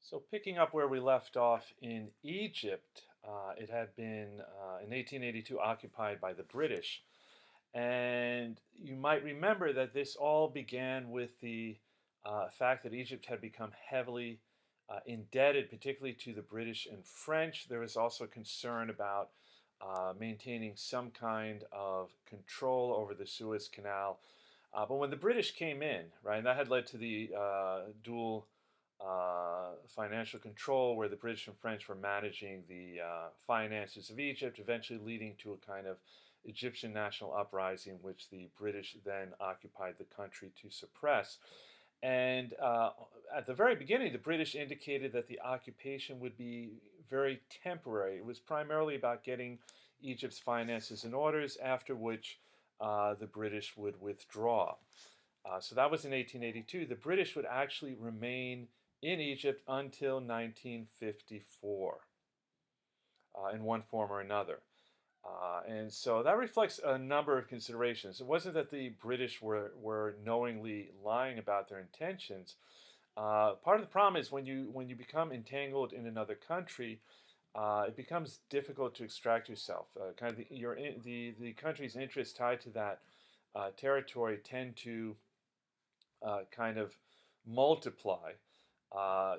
So picking up where we left off in Egypt, it had been in 1882 occupied by the British. And you might remember that this all began with the fact that Egypt had become heavily indebted, particularly to the British and French. There was also concern about maintaining some kind of control over the Suez Canal. But when the British came in, right, and that had led to the dual financial control, where the British and French were managing the finances of Egypt, eventually leading to a kind of Egyptian national uprising, which the British then occupied the country to suppress. And at the very beginning, the British indicated that the occupation would be very temporary. It was primarily about getting Egypt's finances in order, after which the British would withdraw. So that was in 1882. The British would actually remain in Egypt until 1954 in one form or another. And so that reflects a number of considerations. It wasn't that the British were knowingly lying about their intentions. Part of the problem is when you become entangled in another country, it becomes difficult to extract yourself. Kind of the country's interests tied to that territory tend to kind of multiply.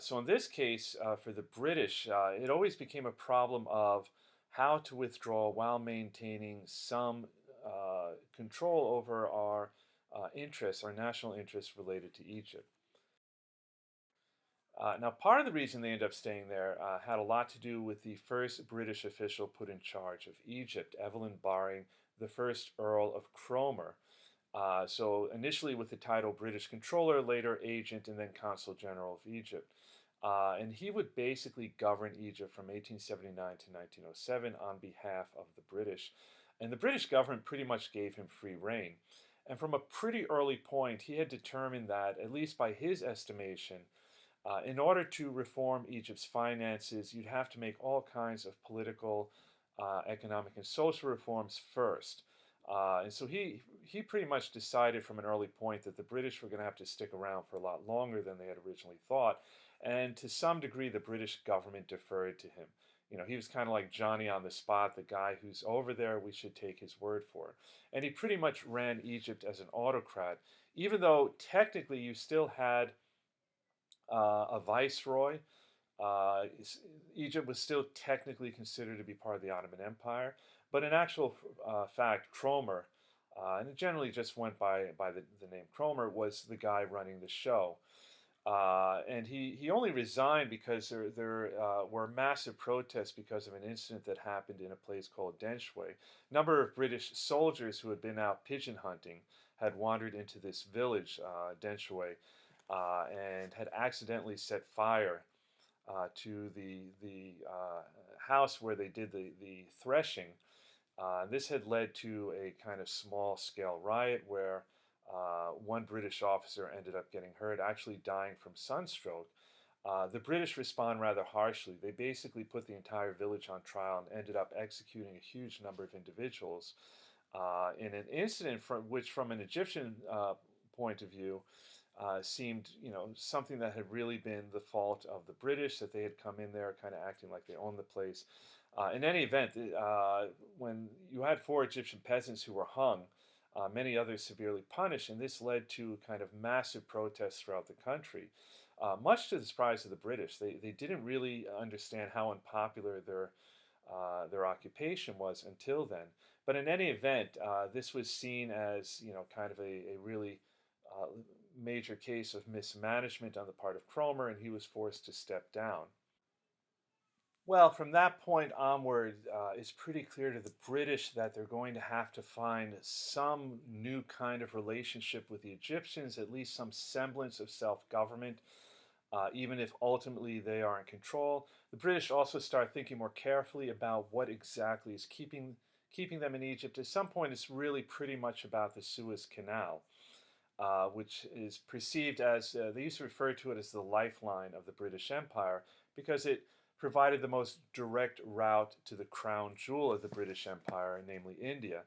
So in this case, for the British, it always became a problem of how to withdraw while maintaining some control over our interests, our national interests related to Egypt. Now, part of the reason they ended up staying there had a lot to do with the first British official put in charge of Egypt, Evelyn Baring, the first Earl of Cromer. So initially with the title British Controller, later Agent, and then Consul General of Egypt. And he would basically govern Egypt from 1879 to 1907 on behalf of the British. And the British government pretty much gave him free rein. And from a pretty early point, he had determined that, at least by his estimation, in order to reform Egypt's finances, you'd have to make all kinds of political, economic, and social reforms first. And so he pretty much decided from an early point that the British were going to have to stick around for a lot longer than they had originally thought. And to some degree, the British government deferred to him. He was kind of like Johnny on the spot, the guy who's over there, we should take his word for it. And he pretty much ran Egypt as an autocrat, even though technically you still had a viceroy. Uh, Egypt was still technically considered to be part of the Ottoman Empire, but in actual fact, Cromer, and it generally just went by the name Cromer, was the guy running the show. And he only resigned because there were massive protests because of an incident that happened in a place called Denshway. A number of British soldiers who had been out pigeon hunting had wandered into this village, Denshway, and had accidentally set fire to the house where they did the threshing. This had led to a kind of small-scale riot where one British officer ended up getting hurt, actually dying from sunstroke. The British respond rather harshly. They basically put the entire village on trial and ended up executing a huge number of individuals in an incident which, from an Egyptian point of view, seemed, something that had really been the fault of the British, that they had come in there kind of acting like they owned the place. In any event, when you had 4 Egyptian peasants who were hung, many others severely punished, and this led to kind of massive protests throughout the country. Much to the surprise of the British, they didn't really understand how unpopular their occupation was until then. But in any event, this was seen as kind of a really major case of mismanagement on the part of Cromer, and he was forced to step down. Well, from that point onward, it's pretty clear to the British that they're going to have to find some new kind of relationship with the Egyptians, at least some semblance of self-government, even if ultimately they are in control. The British also start thinking more carefully about what exactly is keeping them in Egypt. At some point, it's really pretty much about the Suez Canal, which is perceived as, they used to refer to it as the lifeline of the British Empire, because it provided the most direct route to the crown jewel of the British Empire, namely India.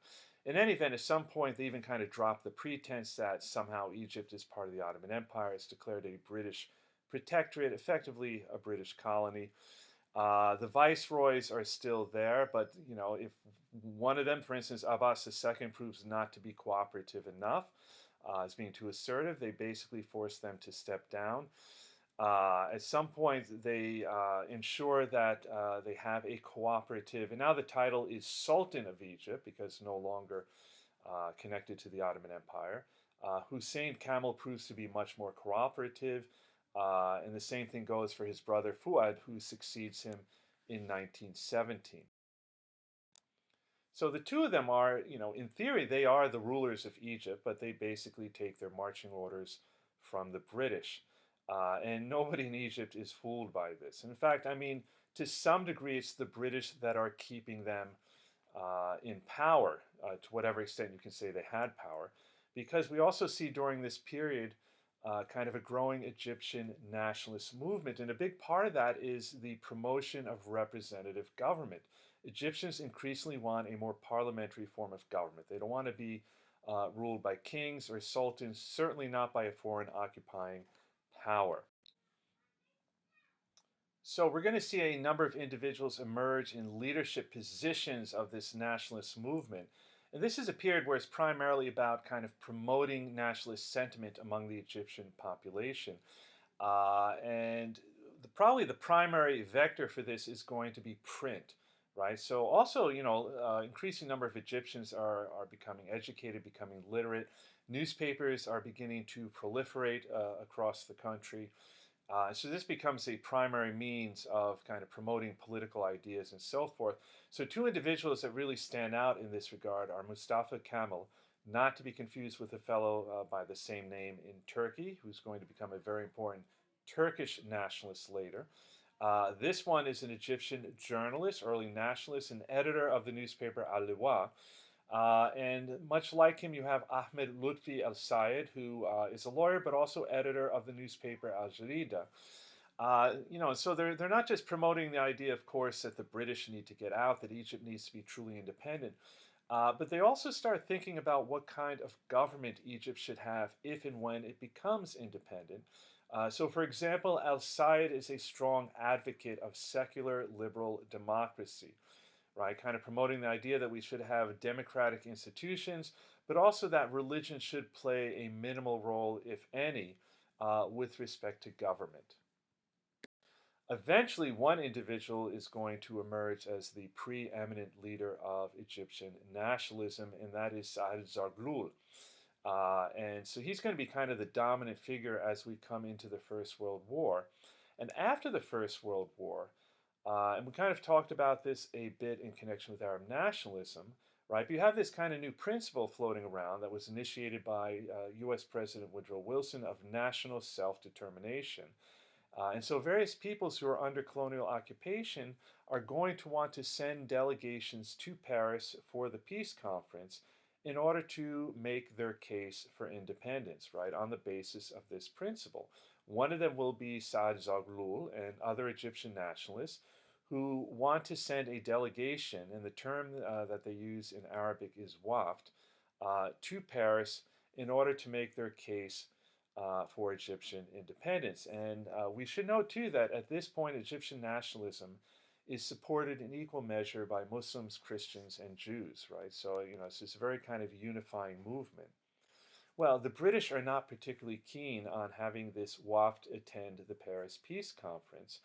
In any event, at some point, they even kind of dropped the pretense that somehow Egypt is part of the Ottoman Empire. It's declared a British protectorate, effectively a British colony. The viceroys are still there, but if one of them, for instance, Abbas II, proves not to be cooperative enough, as being too assertive, they basically force them to step down. At some point, they ensure that they have a cooperative, and now the title is Sultan of Egypt because no longer connected to the Ottoman Empire. Hussein Kamel proves to be much more cooperative, and the same thing goes for his brother Fuad, who succeeds him in 1917. So the two of them are, in theory, they are the rulers of Egypt, but they basically take their marching orders from the British. And nobody in Egypt is fooled by this. In fact, I mean, to some degree, it's the British that are keeping them in power, to whatever extent you can say they had power, because we also see during this period kind of a growing Egyptian nationalist movement. And a big part of that is the promotion of representative government. Egyptians increasingly want a more parliamentary form of government. They don't want to be ruled by kings or sultans, certainly not by a foreign occupying power. So we're going to see a number of individuals emerge in leadership positions of this nationalist movement. And this is a period where it's primarily about kind of promoting nationalist sentiment among the Egyptian population. And probably the primary vector for this is going to be print, right? So also, increasing number of Egyptians are becoming educated, becoming literate. Newspapers are beginning to proliferate across the country. So this becomes a primary means of kind of promoting political ideas and so forth. So two individuals that really stand out in this regard are Mustafa Kemal, not to be confused with a fellow by the same name in Turkey, who's going to become a very important Turkish nationalist later. This one is an Egyptian journalist, early nationalist, and editor of the newspaper Al-Liwa. And much like him, you have Ahmed Lutfi al-Sayed, who is a lawyer but also editor of the newspaper Al-Jarida. So they're not just promoting the idea, of course, that the British need to get out, that Egypt needs to be truly independent, but they also start thinking about what kind of government Egypt should have if and when it becomes independent. So, for example, al-Sayed is a strong advocate of secular liberal democracy, right? Kind of promoting the idea that we should have democratic institutions, but also that religion should play a minimal role, if any, with respect to government. Eventually, one individual is going to emerge as the preeminent leader of Egyptian nationalism, and that is Saad Zarglul. And so he's going to be kind of the dominant figure as we come into the First World War. And after the First World War, and we kind of talked about this a bit in connection with Arab nationalism, right? But you have this kind of new principle floating around that was initiated by US President Woodrow Wilson of national self-determination. And so various peoples who are under colonial occupation are going to want to send delegations to Paris for the peace conference in order to make their case for independence, right, on the basis of this principle. One of them will be Saad Zarglul and other Egyptian nationalists who want to send a delegation, and the term that they use in Arabic is waft, to Paris in order to make their case for Egyptian independence. And we should note too that at this point Egyptian nationalism is supported in equal measure by Muslims, Christians, and Jews, right? So, it's this very kind of unifying movement. Well, the British are not particularly keen on having this waft attend the Paris Peace Conference.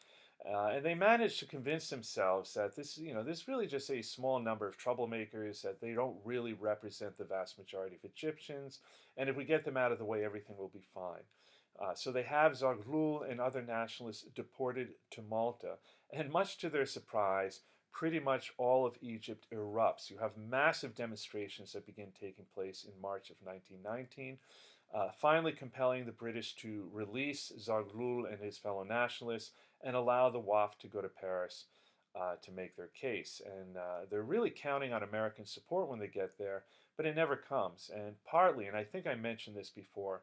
And they managed to convince themselves that this is really just a small number of troublemakers, that they don't really represent the vast majority of Egyptians, and if we get them out of the way, everything will be fine. So they have Zarglul and other nationalists deported to Malta, and much to their surprise, pretty much all of Egypt erupts. You have massive demonstrations that begin taking place in March of 1919, finally compelling the British to release Zarglul and his fellow nationalists and allow the WAF to go to Paris to make their case. And they're really counting on American support when they get there, but it never comes. And partly, and I think I mentioned this before,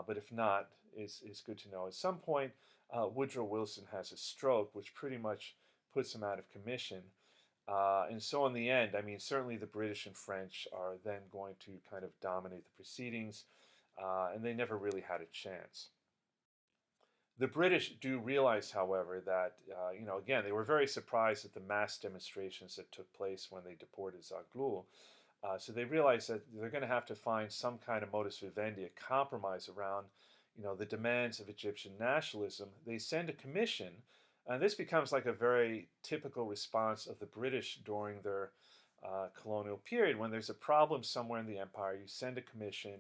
but if not, it's good to know. At some point, Woodrow Wilson has a stroke, which pretty much puts him out of commission. And so in the end, I mean, certainly the British and French are then going to kind of dominate the proceedings, and they never really had a chance. The British do realize, however, that, again, they were very surprised at the mass demonstrations that took place when they deported Zaghloul. So they realize that they're going to have to find some kind of modus vivendi, a compromise around, the demands of Egyptian nationalism. They send a commission, and this becomes like a very typical response of the British during their colonial period. When there's a problem somewhere in the empire, you send a commission,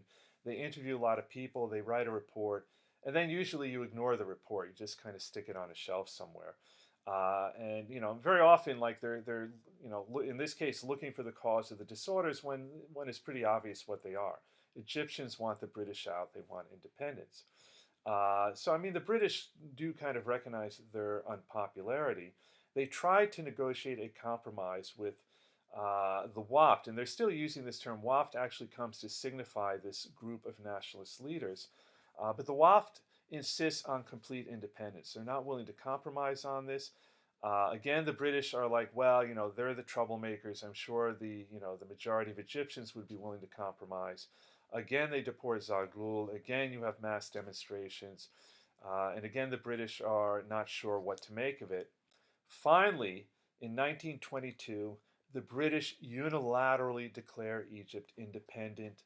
they interview a lot of people, they write a report, and then usually you ignore the report. You just kind of stick it on a shelf somewhere. And very often, like they're in this case, looking for the cause of the disorders when it's pretty obvious what they are. Egyptians want the British out; they want independence. So I mean, the British do kind of recognize their unpopularity. They tried to negotiate a compromise with the WAFT, and they're still using this term. WAFT actually comes to signify this group of nationalist leaders. But the WAFT insists on complete independence. They're not willing to compromise on this. Again, the British are like, well, they're the troublemakers. I'm sure the majority of Egyptians would be willing to compromise. Again, they deport Zaghloul. Again, you have mass demonstrations. And again, the British are not sure what to make of it. Finally, in 1922, the British unilaterally declare Egypt independent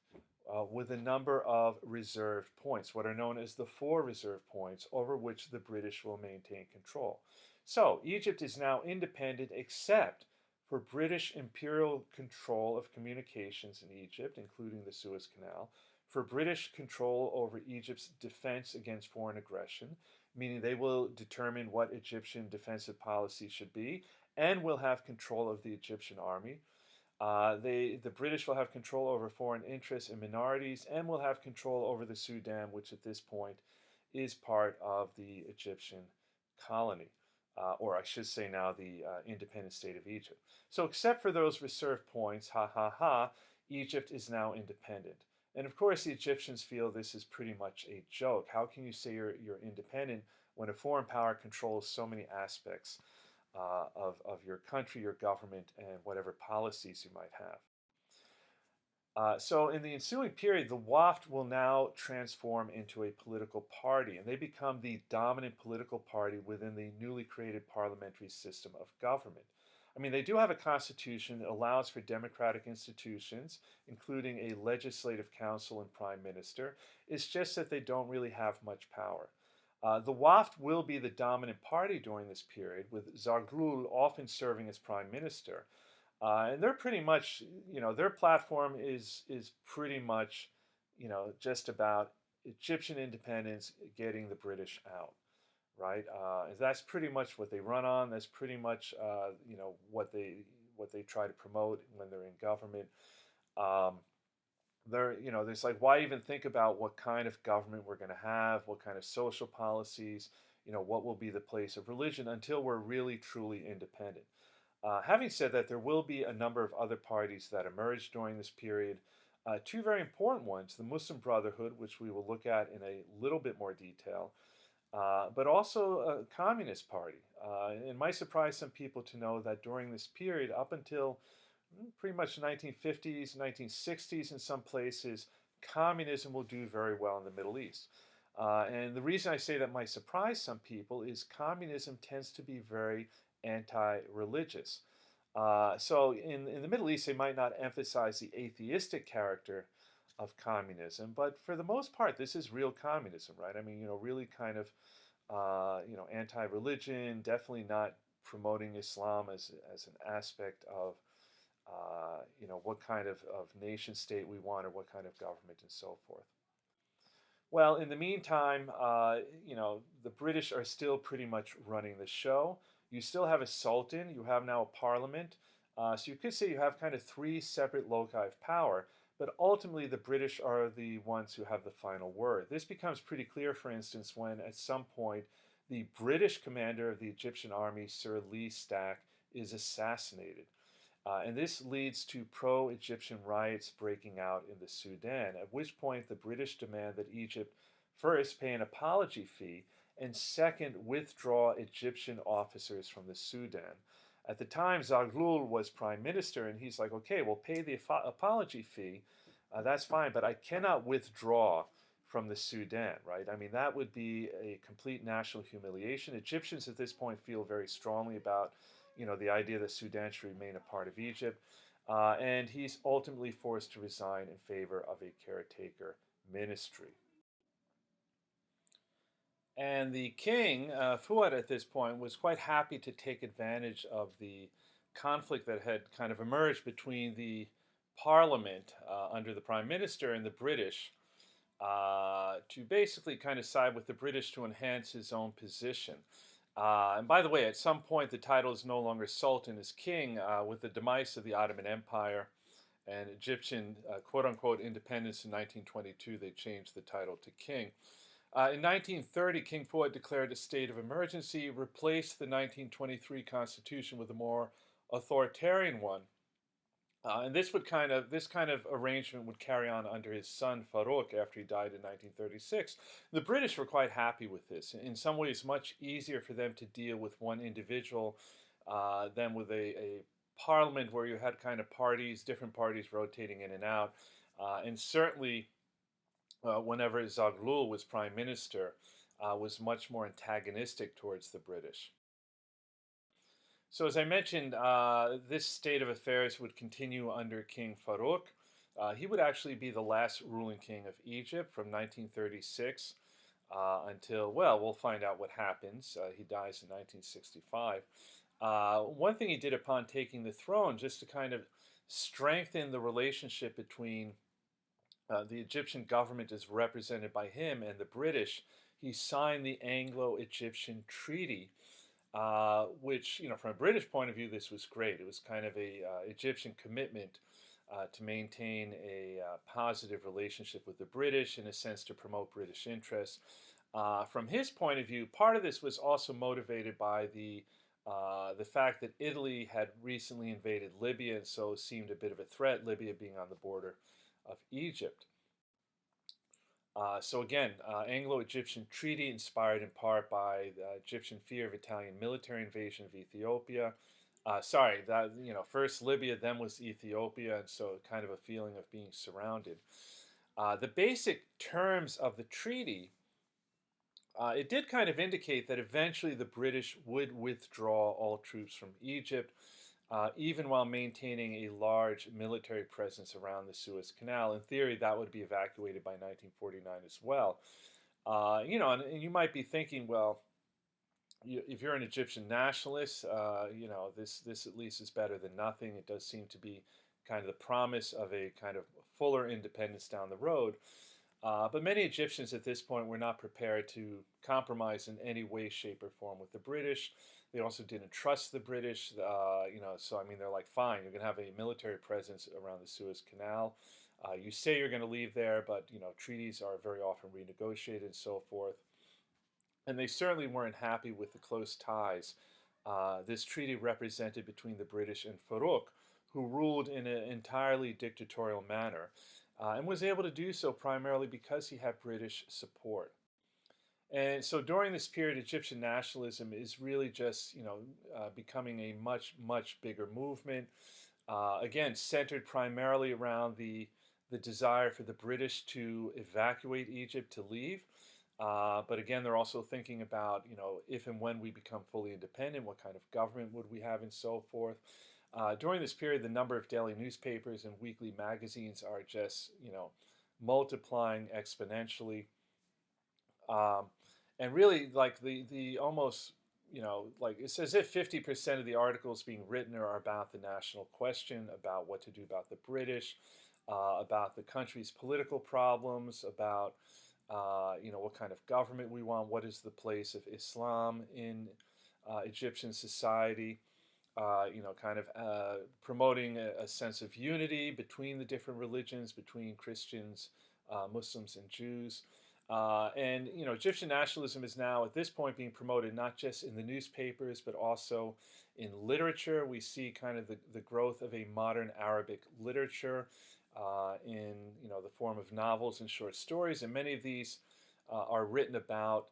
with a number of reserved points, what are known as the 4 reserve points, over which the British will maintain control. So Egypt is now independent except for British imperial control of communications in Egypt, including the Suez Canal, for British control over Egypt's defense against foreign aggression, meaning they will determine what Egyptian defensive policy should be, and will have control of the Egyptian army. The British will have control over foreign interests and minorities, and will have control over the Sudan, which at this point is part of the Egyptian colony, or I should say now the independent state of Egypt. So except for those reserve points, Egypt is now independent. And of course the Egyptians feel this is pretty much a joke. How can you say you're independent when a foreign power controls so many aspects of your country, your government, and whatever policies you might have? So in the ensuing period, the WAFT will now transform into a political party, and they become the dominant political party within the newly created parliamentary system of government. I mean, they do have a constitution that allows for democratic institutions, including a legislative council and prime minister. It's just that they don't really have much power. The WAFT will be the dominant party during this period, with Zaghloul often serving as prime minister. And they're pretty much, their platform is pretty much, just about Egyptian independence, getting the British out, right? That's pretty much what they run on. That's pretty much, what they try to promote when they're in government. There's like, why even think about what kind of government we're going to have, what kind of social policies, what will be the place of religion until we're really truly independent. Having said that, there will be a number of other parties that emerge during this period. 2 very important ones, the Muslim Brotherhood, which we will look at in a little bit more detail, but also a communist party. It might surprise some people to know that during this period, up until pretty much the 1950s, 1960s in some places, communism will do very well in the Middle East. And the reason I say that might surprise some people is communism tends to be very anti-religious. So in the Middle East, they might not emphasize the atheistic character of communism, but for the most part, this is real communism, right? I mean, really kind of, anti-religion, definitely not promoting Islam as an aspect of, what kind of nation state we want or what kind of government and so forth. Well, in the meantime, the British are still pretty much running the show. You still have a sultan, you have now a parliament. So you could say you have kind of 3 separate loci of power, but ultimately the British are the ones who have the final word. This becomes pretty clear, for instance, when at some point the British commander of the Egyptian army, Sir Lee Stack, is assassinated. And this leads to pro-Egyptian riots breaking out in the Sudan, at which point the British demand that Egypt first pay an apology fee and second withdraw Egyptian officers from the Sudan. At the time, Zaghloul was prime minister, and he's like, okay, we'll pay the apology fee, that's fine, but I cannot withdraw from the Sudan, right? I mean, that would be a complete national humiliation. Egyptians at this point feel very strongly about, the idea that Sudan should remain a part of Egypt. And he's ultimately forced to resign in favor of a caretaker ministry. And the king, Fuad, at this point, was quite happy to take advantage of the conflict that had kind of emerged between the parliament under the prime minister and the British to basically kind of side with the British to enhance his own position. And by the way, at some point, the title is no longer Sultan, is king. With the demise of the Ottoman Empire and Egyptian quote unquote independence in 1922, they changed the title to king. In 1930, King Fuad declared a state of emergency, replaced the 1923 constitution with a more authoritarian one. And this kind of arrangement would carry on under his son Farouk after he died in 1936. The British were quite happy with this. In some ways, much easier for them to deal with one individual than with a parliament where you had kind of different parties rotating in and out. And certainly, whenever Zaghloul was prime minister, was much more antagonistic towards the British. So as I mentioned, this state of affairs would continue under King Farouk. He would actually be the last ruling king of Egypt from 1936 until, well, we'll find out what happens. He dies in 1965. One thing he did upon taking the throne, just to kind of strengthen the relationship between the Egyptian government as represented by him and the British, he signed the Anglo-Egyptian Treaty, which, from a British point of view, this was great. It was kind of a Egyptian commitment to maintain a positive relationship with the British, in a sense to promote British interests. From his point of view, part of this was also motivated by the fact that Italy had recently invaded Libya, and so seemed a bit of a threat, Libya being on the border of Egypt. So again, Anglo-Egyptian Treaty, inspired in part by the Egyptian fear of Italian military invasion of Ethiopia. First Libya, then was Ethiopia, and so kind of a feeling of being surrounded. The basic terms of the treaty, it did kind of indicate that eventually the British would withdraw all troops from Egypt, even while maintaining a large military presence around the Suez Canal. In theory, that would be evacuated by 1949 as well. And you might be thinking, well, if you're an Egyptian nationalist, this at least is better than nothing. It does seem to be kind of the promise of a kind of fuller independence down the road. But many Egyptians at this point were not prepared to compromise in any way, shape, or form with the British. They also didn't trust the British, so I mean, they're like, fine, you're going to have a military presence around the Suez Canal. You say you're going to leave there, but, treaties are very often renegotiated and so forth. And they certainly weren't happy with the close ties this treaty represented between the British and Farouk, who ruled in an entirely dictatorial manner, and was able to do so primarily because he had British support. And so during this period, Egyptian nationalism is really just, becoming a much, much bigger movement. Again, centered primarily around the desire for the British to evacuate Egypt, to leave. But again, they're also thinking about, if and when we become fully independent, what kind of government would we have and so forth. During this period, the number of daily newspapers and weekly magazines are just, multiplying exponentially. And really, like the almost, like it's as if 50% of the articles being written are about the national question, about what to do about the British, about the country's political problems, about what kind of government we want, what is the place of Islam in Egyptian society, promoting a sense of unity between the different religions, between Christians, Muslims, and Jews. Egyptian nationalism is now at this point being promoted not just in the newspapers, but also in literature. We see kind of the growth of a modern Arabic literature in the form of novels and short stories, and many of these are written about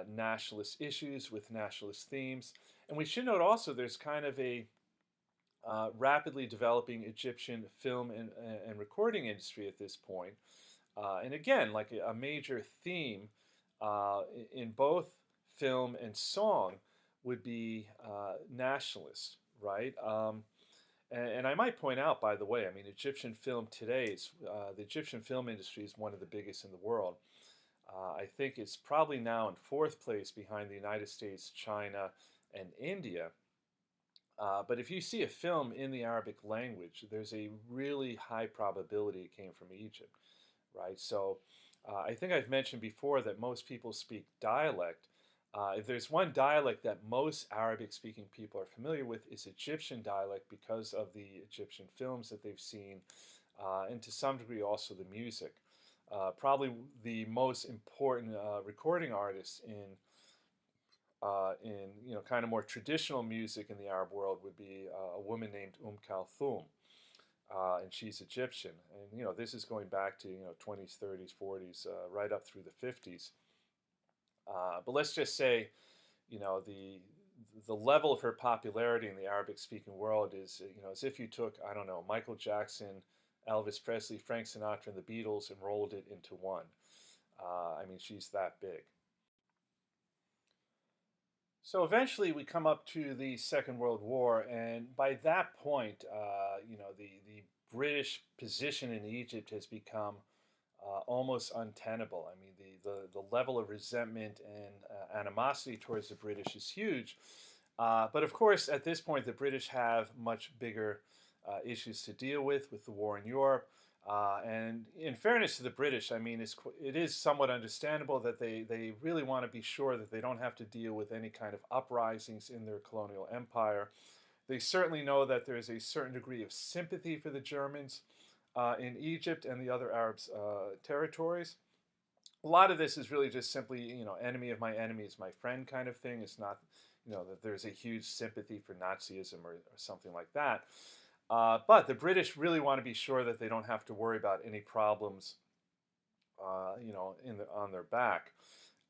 nationalist issues with nationalist themes. And we should note also there's kind of a rapidly developing Egyptian film and recording industry at this point. And again, like a major theme in both film and song would be nationalist, right? And I might point out, by the way, I mean, Egyptian film today is the Egyptian film industry is one of the biggest in the world. I think it's probably now in fourth place behind the United States, China, and India. But if you see a film in the Arabic language, there's a really high probability it came from Egypt, right? So I think I've mentioned before that most people speak dialect. If there's one dialect that most Arabic speaking people are familiar with, is Egyptian dialect because of the Egyptian films that they've seen, and to some degree also the music. Probably the most important recording artists in kind of more traditional music in the Arab world would be a woman named Kulthum, and she's Egyptian. And this is going back to 20s, 30s, 40s, right up through the 50s. But let's just say the level of her popularity in the Arabic-speaking world is as if you took, I don't know, Michael Jackson, Elvis Presley, Frank Sinatra, and the Beatles and rolled it into one. I mean, she's that big. So eventually we come up to the Second World War, and by that point, the British position in Egypt has become almost untenable. I mean, the level of resentment and animosity towards the British is huge. But of course, at this point, the British have much bigger issues to deal with the war in Europe. And in fairness to the British, I mean, it is somewhat understandable that they really want to be sure that they don't have to deal with any kind of uprisings in their colonial empire. They certainly know that there is a certain degree of sympathy for the Germans in Egypt and the other Arab territories. A lot of this is really just simply, enemy of my enemy is my friend kind of thing. It's not, that there's a huge sympathy for Nazism or something like that. But the British really want to be sure that they don't have to worry about any problems, on their back.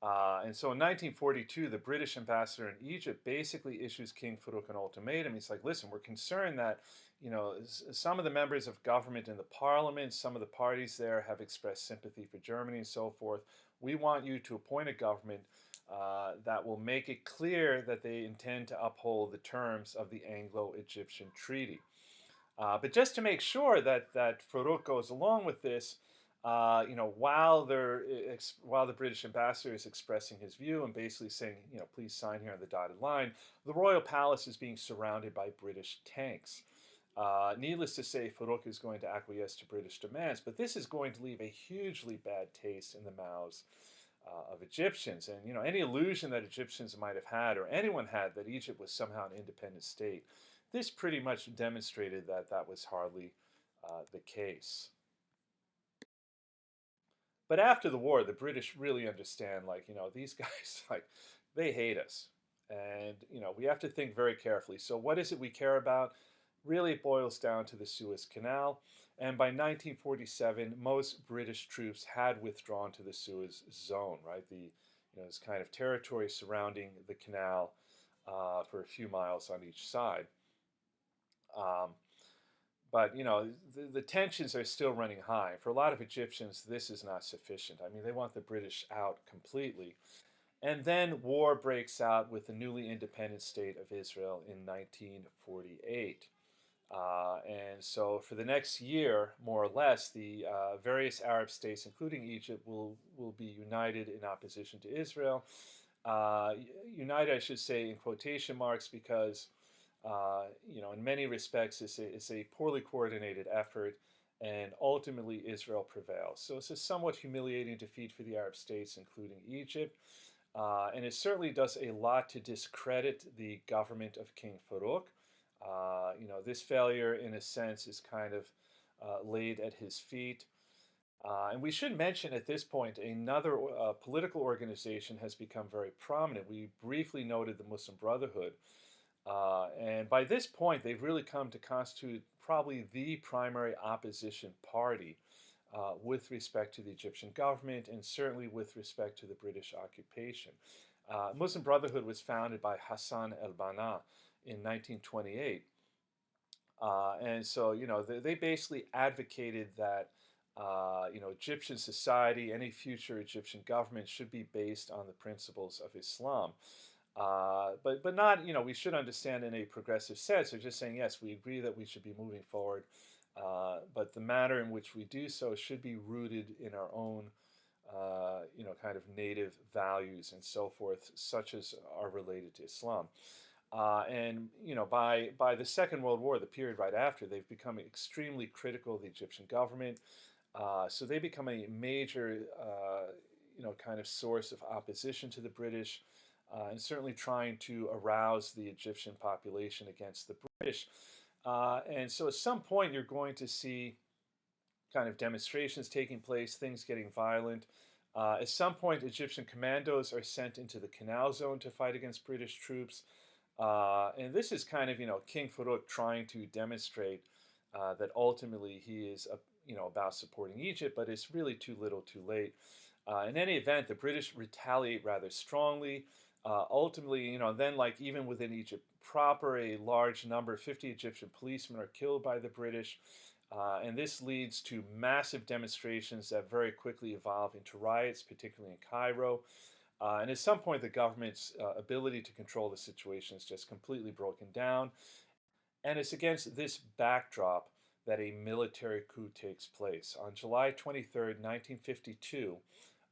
And so in 1942, the British ambassador in Egypt basically issues King Farouk an ultimatum. He's like, listen, we're concerned that, some of the members of government in the parliament, some of the parties there have expressed sympathy for Germany and so forth. We want you to appoint a government that will make it clear that they intend to uphold the terms of the Anglo-Egyptian Treaty. But just to make sure that Farouk goes along with this, while the British ambassador is expressing his view and basically saying, please sign here on the dotted line, the royal palace is being surrounded by British tanks. Needless to say, Farouk is going to acquiesce to British demands, but this is going to leave a hugely bad taste in the mouths of Egyptians. And any illusion that Egyptians might have had, or anyone had, that Egypt was somehow an independent state, this pretty much demonstrated that that was hardly the case. But after the war, the British really understand, like, these guys, like, they hate us. And, we have to think very carefully. So what is it we care about? Really, it boils down to the Suez Canal. And by 1947, most British troops had withdrawn to the Suez Zone, right? This kind of territory surrounding the canal for a few miles on each side. But the tensions are still running high. For a lot of Egyptians, this is not sufficient. I mean, they want the British out completely. And then war breaks out with the newly independent state of Israel in 1948. And so for the next year, more or less, the various Arab states, including Egypt, will be united in opposition to Israel. United, I should say, in quotation marks, because in many respects, it's a poorly coordinated effort, and ultimately Israel prevails. So it's a somewhat humiliating defeat for the Arab states, including Egypt, and it certainly does a lot to discredit the government of King Farouk. This failure, in a sense, is kind of laid at his feet. And we should mention at this point another political organization has become very prominent. We briefly noted the Muslim Brotherhood. And by this point, they've really come to constitute probably the primary opposition party with respect to the Egyptian government, and certainly with respect to the British occupation. Muslim Brotherhood was founded by Hassan al-Banna in 1928. And so, they basically advocated that Egyptian society, any future Egyptian government should be based on the principles of Islam. But not, we should understand in a progressive sense. They're just saying, yes, we agree that we should be moving forward, but the manner in which we do so should be rooted in our own, kind of native values and so forth, such as are related to Islam. By the Second World War, the period right after, they've become extremely critical of the Egyptian government. So they become a major, kind of source of opposition to the British, and certainly trying to arouse the Egyptian population against the British. And so at some point, you're going to see kind of demonstrations taking place, things getting violent. At some point, Egyptian commandos are sent into the Canal Zone to fight against British troops. And this is kind of, King Farouk trying to demonstrate that ultimately he is, about supporting Egypt, but it's really too little too late. In any event, the British retaliate rather strongly. Ultimately, then like even within Egypt proper, a large number, 50 Egyptian policemen are killed by the British. And this leads to massive demonstrations that very quickly evolve into riots, particularly in Cairo. And at some point, the government's ability to control the situation is just completely broken down. And it's against this backdrop that a military coup takes place. On July 23rd, 1952,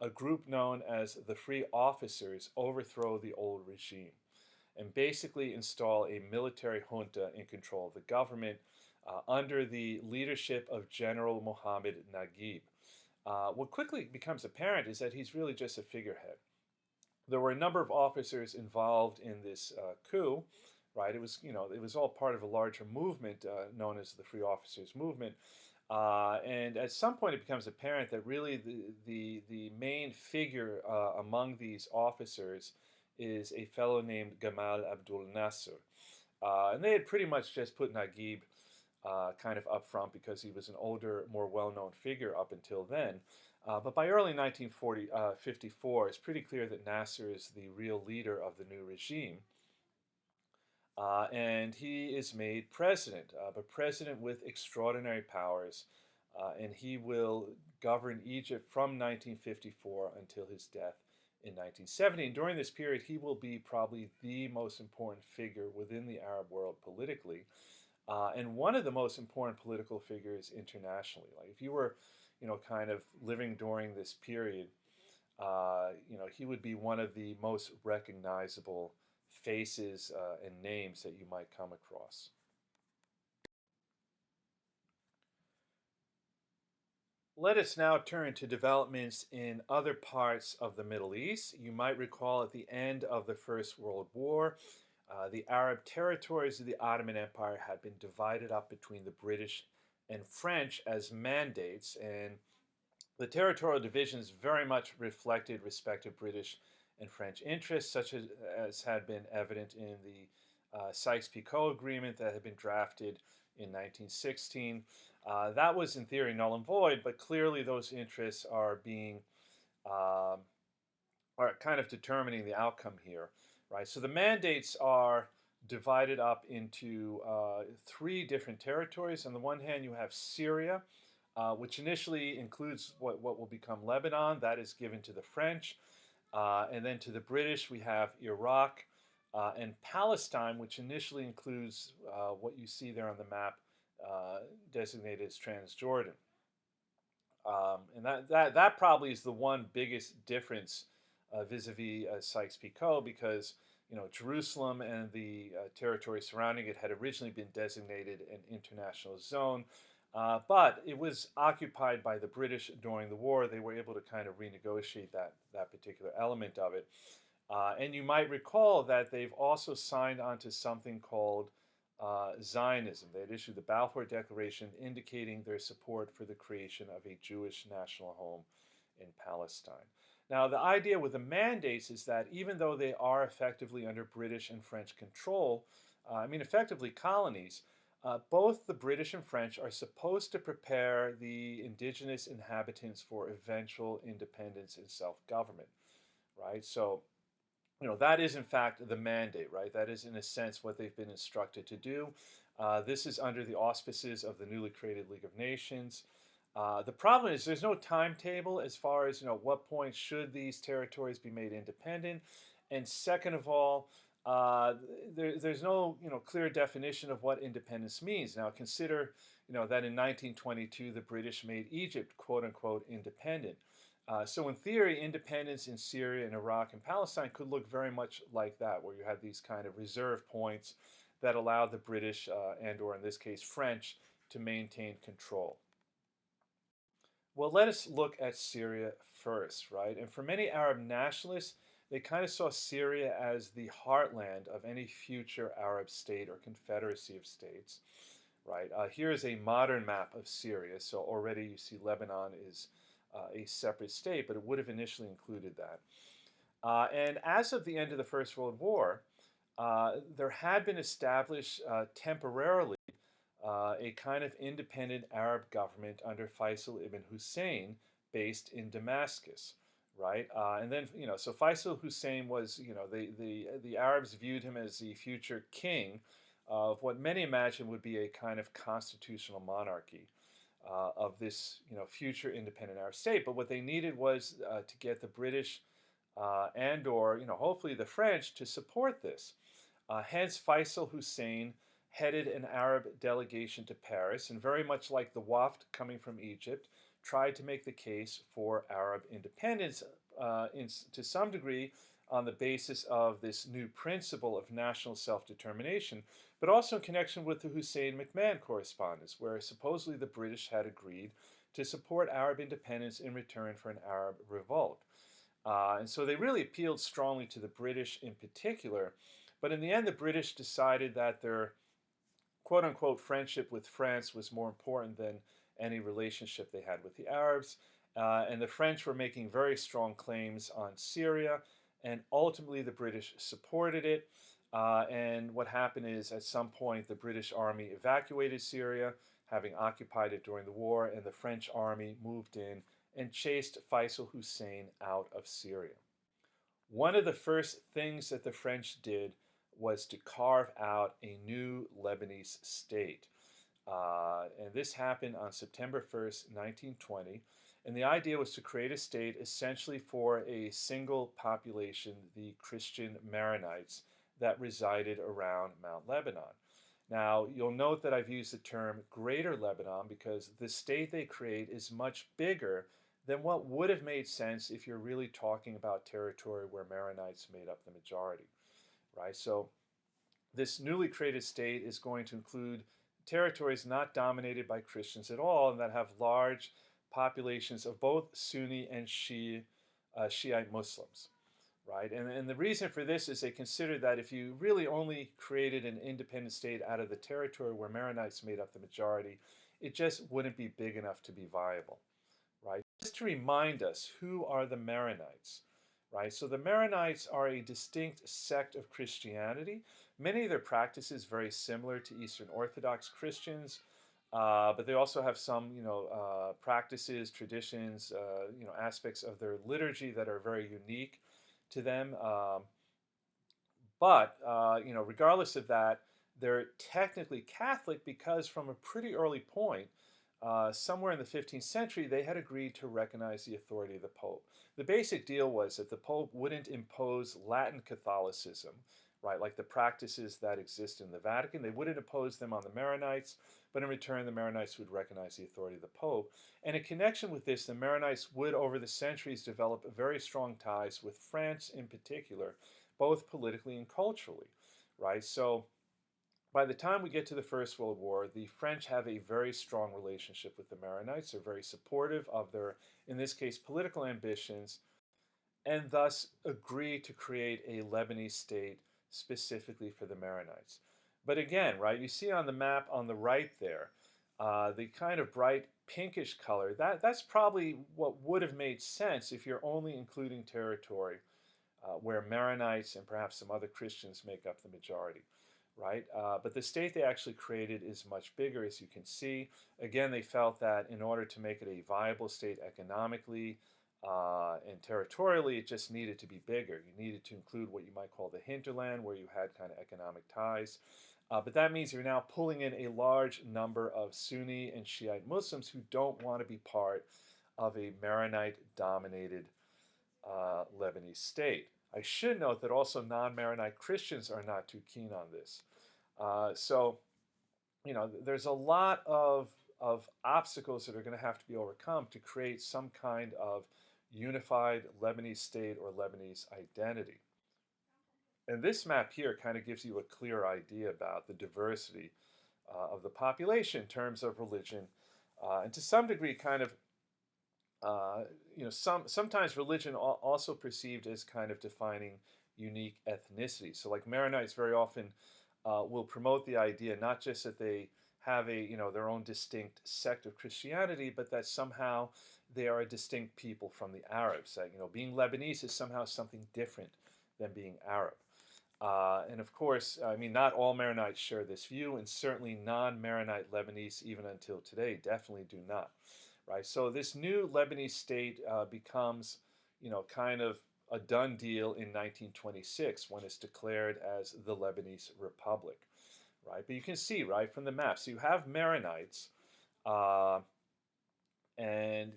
a group known as the Free Officers overthrow the old regime and basically install a military junta in control of the government under the leadership of General Mohammed Naguib. What quickly becomes apparent is that he's really just a figurehead. There were a number of officers involved in this coup, right? It was all part of a larger movement known as the Free Officers Movement. And at some point, it becomes apparent that really the main figure among these officers is a fellow named Gamal Abdul Nasser. And they had pretty much just put Naguib kind of up front because he was an older, more well-known figure up until then. But by early 1954, it's pretty clear that Nasser is the real leader of the new regime. And he is made president, but president with extraordinary powers. And he will govern Egypt from 1954 until his death in 1970. And during this period, he will be probably the most important figure within the Arab world politically, and one of the most important political figures internationally. Like if you were, kind of living during this period, he would be one of the most recognizable faces and names that you might come across. Let us now turn to developments in other parts of the Middle East. You might recall at the end of the First World War, the Arab territories of the Ottoman Empire had been divided up between the British and French as mandates, and the territorial divisions very much reflected respective British and French interests, such as had been evident in the Sykes-Picot Agreement that had been drafted in 1916. That was in theory null and void, but clearly those interests are kind of determining the outcome here, right? So the mandates are divided up into three different territories. On the one hand, you have Syria, which initially includes what will become Lebanon. That is given to the French. And then to the British, we have Iraq and Palestine, which initially includes what you see there on the map designated as Transjordan. And that probably is the one biggest difference vis-a-vis Sykes-Picot, because Jerusalem and the territory surrounding it had originally been designated an international zone, but it was occupied by the British during the war. They were able to kind of renegotiate that particular element of it. And you might recall that they've also signed on to something called Zionism. They had issued the Balfour Declaration indicating their support for the creation of a Jewish national home in Palestine. Now, the idea with the mandates is that even though they are effectively under British and French control, effectively colonies, both the British and French are supposed to prepare the indigenous inhabitants for eventual independence and self-government, right? So, that is in fact the mandate, right? That is in a sense what they've been instructed to do. This is under the auspices of the newly created League of Nations. The problem is there's no timetable as far as what point should these territories be made independent, and second of all, there's no clear definition of what independence means. Now consider that in 1922 the British made Egypt quote unquote independent. So in theory, independence in Syria and Iraq and Palestine could look very much like that, where you had these kind of reserve points that allowed the British and or in this case French to maintain control. Well, let us look at Syria first, right? And for many Arab nationalists, they kind of saw Syria as the heartland of any future Arab state or confederacy of states, right? Here is a modern map of Syria. So already you see Lebanon is a separate state, but it would have initially included that. And as of the end of the First World War, there had been established temporarily a kind of independent Arab government under Faisal ibn Hussein based in Damascus, right? And then, so Faisal Hussein was, the Arabs viewed him as the future king of what many imagine would be a kind of constitutional monarchy of this, future independent Arab state. But what they needed was to get the British and or, hopefully the French to support this. Hence, Faisal Hussein headed an Arab delegation to Paris, and very much like the Waft coming from Egypt, tried to make the case for Arab independence to some degree on the basis of this new principle of national self-determination, but also in connection with the Hussein-McMahon correspondence, where supposedly the British had agreed to support Arab independence in return for an Arab revolt. And so they really appealed strongly to the British in particular, but in the end the British decided that their quote-unquote friendship with France was more important than any relationship they had with the Arabs. And the French were making very strong claims on Syria, and ultimately the British supported it. And what happened is, at some point, the British army evacuated Syria, having occupied it during the war, and the French army moved in and chased Faisal Hussein out of Syria. One of the first things that the French did was to carve out a new Lebanese state. And this happened on September 1st, 1920. And the idea was to create a state essentially for a single population, the Christian Maronites, that resided around Mount Lebanon. Now, you'll note that I've used the term Greater Lebanon because the state they create is much bigger than what would have made sense if you're really talking about territory where Maronites made up the majority, right? So this newly created state is going to include territories not dominated by Christians at all and that have large populations of both Sunni and Shiite Muslims, right? And the reason for this is they considered that if you really only created an independent state out of the territory where Maronites made up the majority, it just wouldn't be big enough to be viable, right? Just to remind us, who are the Maronites, right? So the Maronites are a distinct sect of Christianity. Many of their practices very similar to Eastern Orthodox Christians, but they also have some, practices, traditions, aspects of their liturgy that are very unique to them. But regardless of that, they're technically Catholic because from a pretty early point, somewhere in the 15th century, they had agreed to recognize the authority of the Pope. The basic deal was that the Pope wouldn't impose Latin Catholicism, right, like the practices that exist in the Vatican. They wouldn't impose them on the Maronites, but in return, the Maronites would recognize the authority of the Pope. And in connection with this, the Maronites would, over the centuries, develop very strong ties with France in particular, both politically and culturally, right? So by the time we get to the First World War, the French have a very strong relationship with the Maronites. They're very supportive of their, in this case, political ambitions, and thus agree to create a Lebanese state specifically for the Maronites. But again, right, you see on the map on the right there, the kind of bright pinkish color, that's probably what would have made sense if you're only including territory where Maronites and perhaps some other Christians make up the majority, right? But the state they actually created is much bigger, as you can see. Again, they felt that in order to make it a viable state economically, And territorially, it just needed to be bigger. You needed to include what you might call the hinterland, where you had kind of economic ties. But that means you're now pulling in a large number of Sunni and Shiite Muslims who don't want to be part of a Maronite-dominated Lebanese state. I should note that also non-Maronite Christians are not too keen on this. So, there's a lot of obstacles that are going to have to be overcome to create some kind of unified Lebanese state or Lebanese identity. And this map here kind of gives you a clear idea about the diversity of the population in terms of religion, and to some degree, kind of, sometimes religion also perceived as kind of defining unique ethnicity. So, like Maronites very often will promote the idea not just that they have their own distinct sect of Christianity, but that somehow they are a distinct people from the Arabs. That being Lebanese is somehow something different than being Arab. And of course, I mean, not all Maronites share this view, and certainly non-Maronite Lebanese, even until today, definitely do not. Right. So this new Lebanese state becomes, kind of a done deal in 1926 when it's declared as the Lebanese Republic. Right. But you can see right from the map. So you have Maronites, uh, and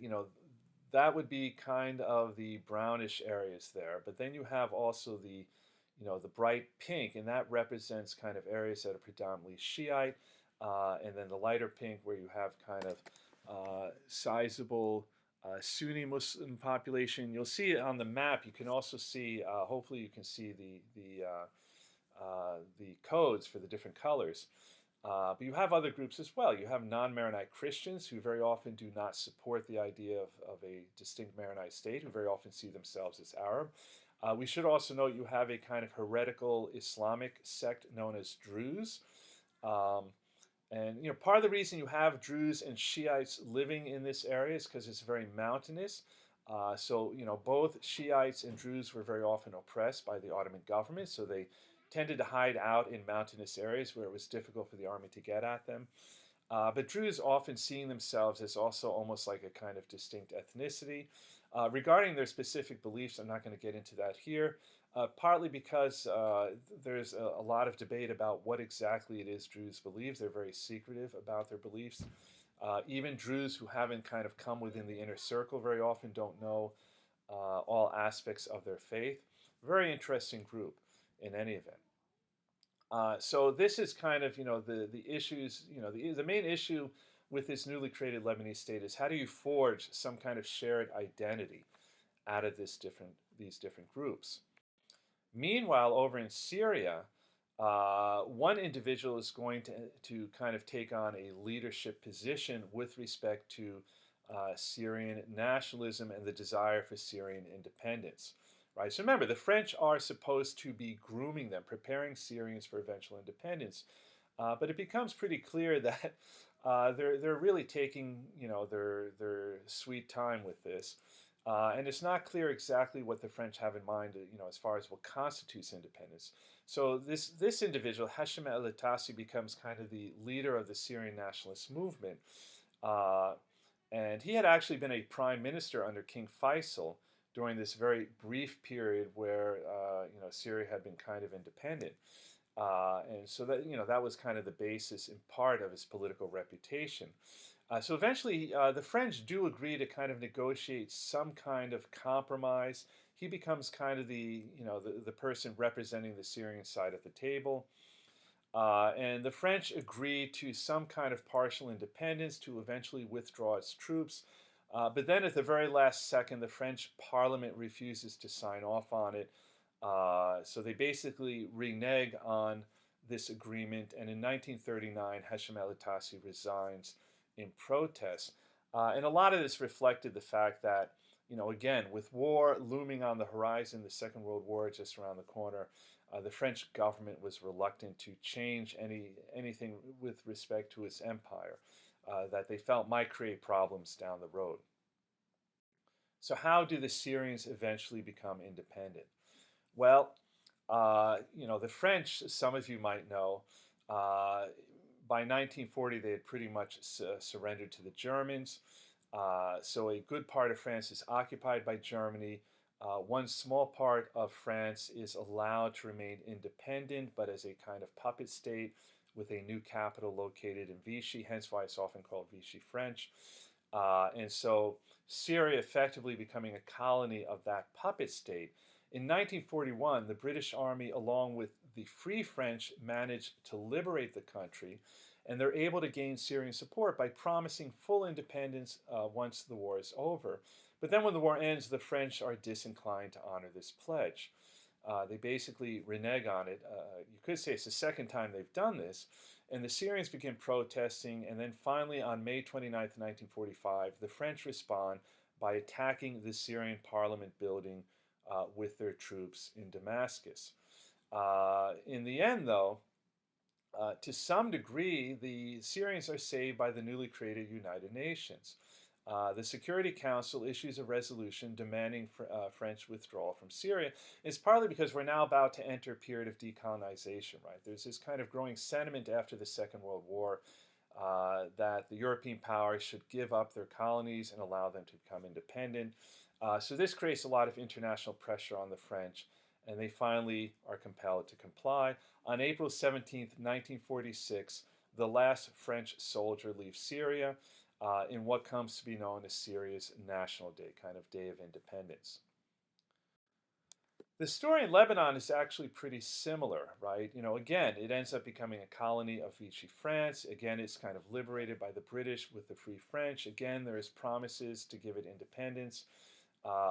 that would be kind of the brownish areas there. But then you have also the bright pink, and that represents kind of areas that are predominantly Shiite, and then the lighter pink where you have kind of sizable Sunni Muslim population. You'll see it on the map. You can also see, hopefully, you can see the codes for the different colors. But you have other groups as well. You have non-Maronite Christians who very often do not support the idea of a distinct Maronite state, who very often see themselves as Arab. We should also note you have a kind of heretical Islamic sect known as Druze. And part of the reason you have Druze and Shiites living in this area is because it's very mountainous. So both Shiites and Druze were very often oppressed by the Ottoman government, so they tended to hide out in mountainous areas where it was difficult for the army to get at them. But Druze often seeing themselves as also almost like a kind of distinct ethnicity. Regarding their specific beliefs, I'm not going to get into that here, partly because there's a lot of debate about what exactly it is Druze believes. They're very secretive about their beliefs. Even Druze who haven't kind of come within the inner circle very often don't know all aspects of their faith. Very interesting group in any event. So this is kind of the issues. The main issue with this newly created Lebanese state is how do you forge some kind of shared identity out of these different groups. Meanwhile, over in Syria, one individual is going to kind of take on a leadership position with respect to Syrian nationalism and the desire for Syrian independence. Right. So remember, the French are supposed to be grooming them, preparing Syrians for eventual independence. But it becomes pretty clear that they're really taking their sweet time with this, and it's not clear exactly what the French have in mind, as far as what constitutes independence. So this individual, Hashim al-Attasi, becomes kind of the leader of the Syrian nationalist movement, and he had actually been a prime minister under King Faisal during this very brief period where Syria had been kind of independent. And so that was kind of the basis in part of his political reputation. So eventually the French do agree to kind of negotiate some kind of compromise. He becomes kind of the person representing the Syrian side at the table. And the French agree to some kind of partial independence to eventually withdraw its troops. But then at the very last second, the French parliament refuses to sign off on it. So they basically renege on this agreement, and in 1939, Hashim al-Attasi resigns in protest. And a lot of this reflected the fact that, again, with war looming on the horizon, the Second World War just around the corner, the French government was reluctant to change anything with respect to its empire that they felt might create problems down the road. So how do the Syrians eventually become independent? Well, the French, some of you might know, by 1940 they had pretty much surrendered to the Germans. So a good part of France is occupied by Germany. One small part of France is allowed to remain independent, but as a kind of puppet state with a new capital located in Vichy, hence why it's often called Vichy French. And so Syria effectively becoming a colony of that puppet state. In 1941, the British Army, along with the Free French, managed to liberate the country, and they're able to gain Syrian support by promising full independence once the war is over. But then when the war ends, the French are disinclined to honor this pledge. They basically renege on it. You could say it's the second time they've done this. And the Syrians begin protesting. And then finally, on May 29th, 1945, the French respond by attacking the Syrian parliament building with their troops in Damascus. In the end, though, to some degree, the Syrians are saved by the newly created United Nations. The Security Council issues a resolution demanding French withdrawal from Syria. It's partly because we're now about to enter a period of decolonization, right? There's this kind of growing sentiment after the Second World War that the European powers should give up their colonies and allow them to become independent. So this creates a lot of international pressure on the French, and they finally are compelled to comply. On April 17th, 1946, the last French soldier leaves Syria in what comes to be known as Syria's National Day, kind of day of independence. The story in Lebanon is actually pretty similar, right? Again, it ends up becoming a colony of Vichy France. Again, it's kind of liberated by the British with the Free French. Again, there is promises to give it independence.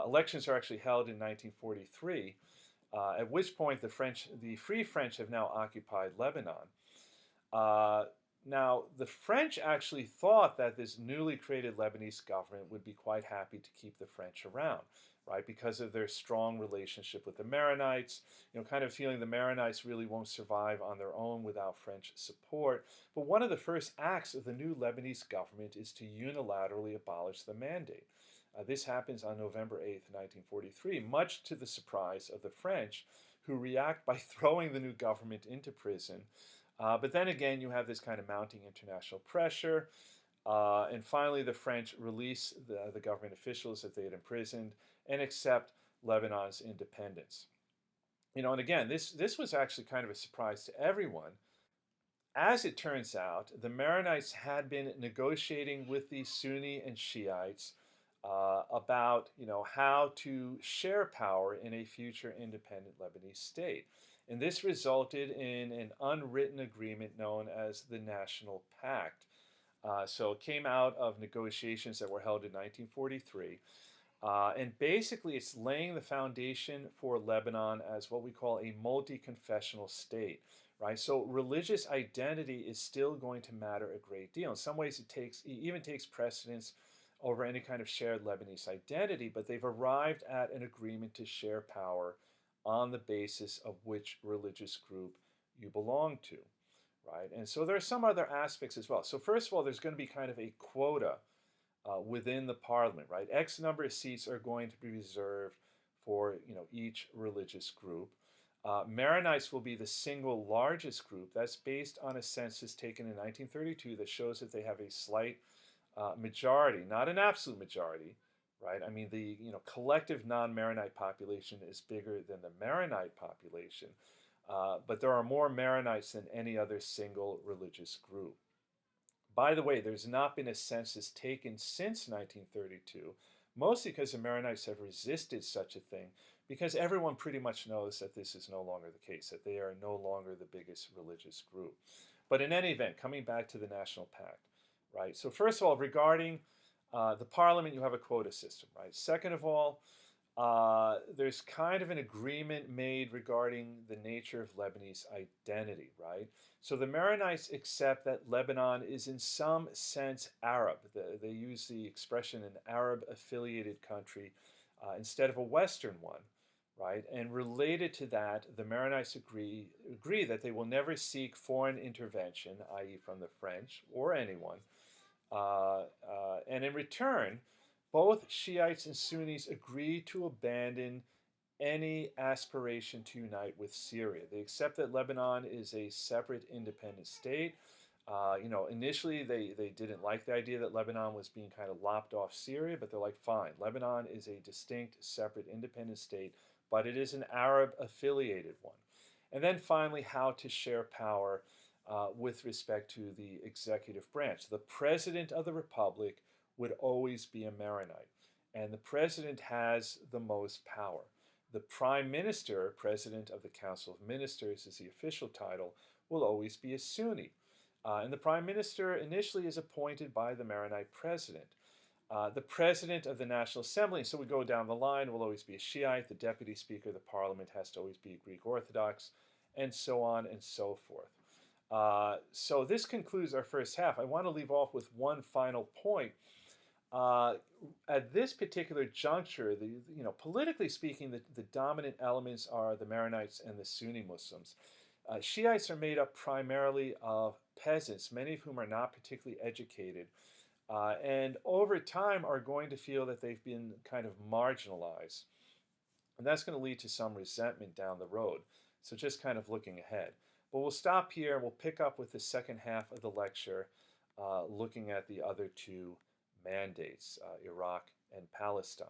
Elections are actually held in 1943, at which point the Free French have now occupied Lebanon. Now, the French actually thought that this newly created Lebanese government would be quite happy to keep the French around, right, because of their strong relationship with the Maronites, kind of feeling the Maronites really won't survive on their own without French support. But one of the first acts of the new Lebanese government is to unilaterally abolish the mandate. This happens on November 8th, 1943, much to the surprise of the French, who react by throwing the new government into prison. But then again, you have this kind of mounting international pressure. And finally, the French release the government officials that they had imprisoned and accept Lebanon's independence. And again, this was actually kind of a surprise to everyone. As it turns out, the Maronites had been negotiating with the Sunni and Shiites about how to share power in a future independent Lebanese state. And this resulted in an unwritten agreement known as the National Pact. So it came out of negotiations that were held in 1943. And basically, it's laying the foundation for Lebanon as what we call a multi-confessional state, right? So religious identity is still going to matter a great deal. In some ways, it even takes precedence over any kind of shared Lebanese identity, but they've arrived at an agreement to share power on the basis of which religious group you belong to, right? And so there are some other aspects as well. So first of all, there's going to be kind of a quota within the parliament, right? X number of seats are going to be reserved for each religious group. Maronites will be the single largest group. That's based on a census taken in 1932 that shows that they have a slight majority, not an absolute majority, right? I mean, the collective non-Maronite population is bigger than the Maronite population, but there are more Maronites than any other single religious group. By the way, there's not been a census taken since 1932, mostly because the Maronites have resisted such a thing, because everyone pretty much knows that this is no longer the case, that they are no longer the biggest religious group. But in any event, coming back to the National Pact, right? So first of all, regarding the parliament, you have a quota system, right? Second of all, there's kind of an agreement made regarding the nature of Lebanese identity, right? So the Maronites accept that Lebanon is in some sense Arab. They use the expression an Arab-affiliated country instead of a Western one, right? And related to that, the Maronites agree that they will never seek foreign intervention, i.e. from the French or anyone. And in return, both Shiites and Sunnis agree to abandon any aspiration to unite with Syria. They accept that Lebanon is a separate independent state, Initially they didn't like the idea that Lebanon was being kind of lopped off Syria, but they're like, fine, Lebanon is a distinct, separate, independent state, but it is an Arab-affiliated one. And then finally, how to share power with respect to the executive branch. The president of the republic would always be a Maronite, and the president has the most power. The prime minister, president of the Council of Ministers is the official title, will always be a Sunni. And the prime minister initially is appointed by the Maronite president. The president of the National Assembly, so we go down the line, will always be a Shiite. The deputy speaker of the parliament has to always be a Greek Orthodox, and so on and so forth. So this concludes our first half. I want to leave off with one final point. At this particular juncture, politically speaking, the dominant elements are the Maronites and the Sunni Muslims. Shiites are made up primarily of peasants, many of whom are not particularly educated, and over time are going to feel that they've been kind of marginalized. And that's going to lead to some resentment down the road. So just kind of looking ahead. But we'll stop here and we'll pick up with the second half of the lecture, looking at the other two mandates, Iraq and Palestine.